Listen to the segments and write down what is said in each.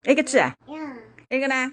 那个几啊？嗯，那个呢？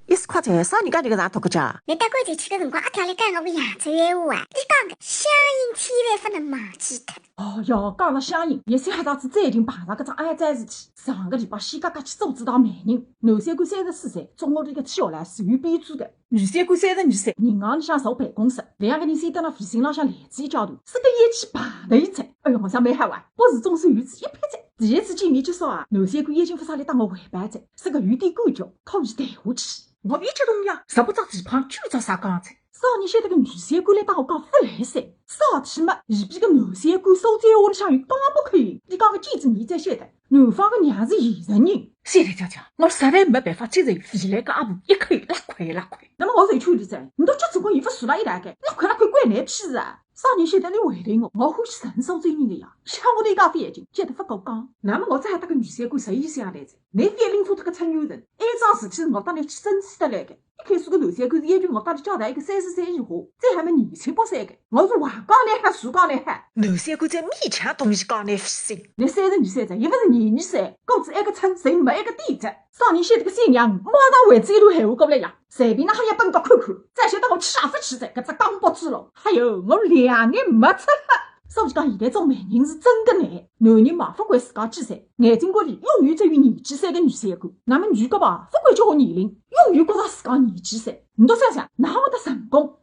20块赚啥人家这个上脱个价？你搭高头去个辰光，阿跳来讲个扬州闲话啊！你讲个乡音千万不能忘记脱。哦哟，讲了乡音，叶三黑长子最近碰上搿桩哀哉事体。上个礼拜，县家家去阻止到万人，男三官34岁，中学里个天学唻属于编组的，女三官32岁，银行里向坐办公室，两个人先蹲辣微信浪向来自一交谈，是个一起排头一猜。哎哟，我想蛮嗨哇！博士、中山、院士一拍赞。第一次见面就说啊，男三官已经不啥来当个委办者，是个有点官叫，可以谈下去。我一激动呀，直播张地胖，就着啥刚才。少年晓得个女三官来当我讲不来三，啥体嘛？伊比个男三官手在屋里向有讲不可以。你讲个见子面才晓得，男方个娘是现实人。现在讲讲，我实在没办法接受未来个阿婆一口拉亏拉亏。那么我回去理噻，你到脚趾高衣服数了一大概，拉亏关男屁事啊！少年晓得你回答我欢喜人手追人的呀，像我对讲眼睛，接得不够讲。那么我再搭个女三官11岁也来着，你非拎出脱个吹牛人，埃桩事体是我当你去争取得来的。一开始个男三官是要求我当你交代一个30岁以下，再还没年轻不三个。我是话讲来哈，树讲来哈。男三官才勉强同意讲难死心。你32岁再，又不是22岁，工资一个称，人没一个低着。少年晓得个新娘，马上回嘴一段闲话过来呀，随便哪哈一本到看看，再晓得我去啥子去噻，搿只钢包猪肉，还有我2年没出了。所以讲，现在种媒人是真的难，男人嘛不管自家几岁，眼睛高里永远只有年纪3个女三官，那么女角吧不管叫我年龄，永远觉着自家年纪3。你都想想，哪会得成功？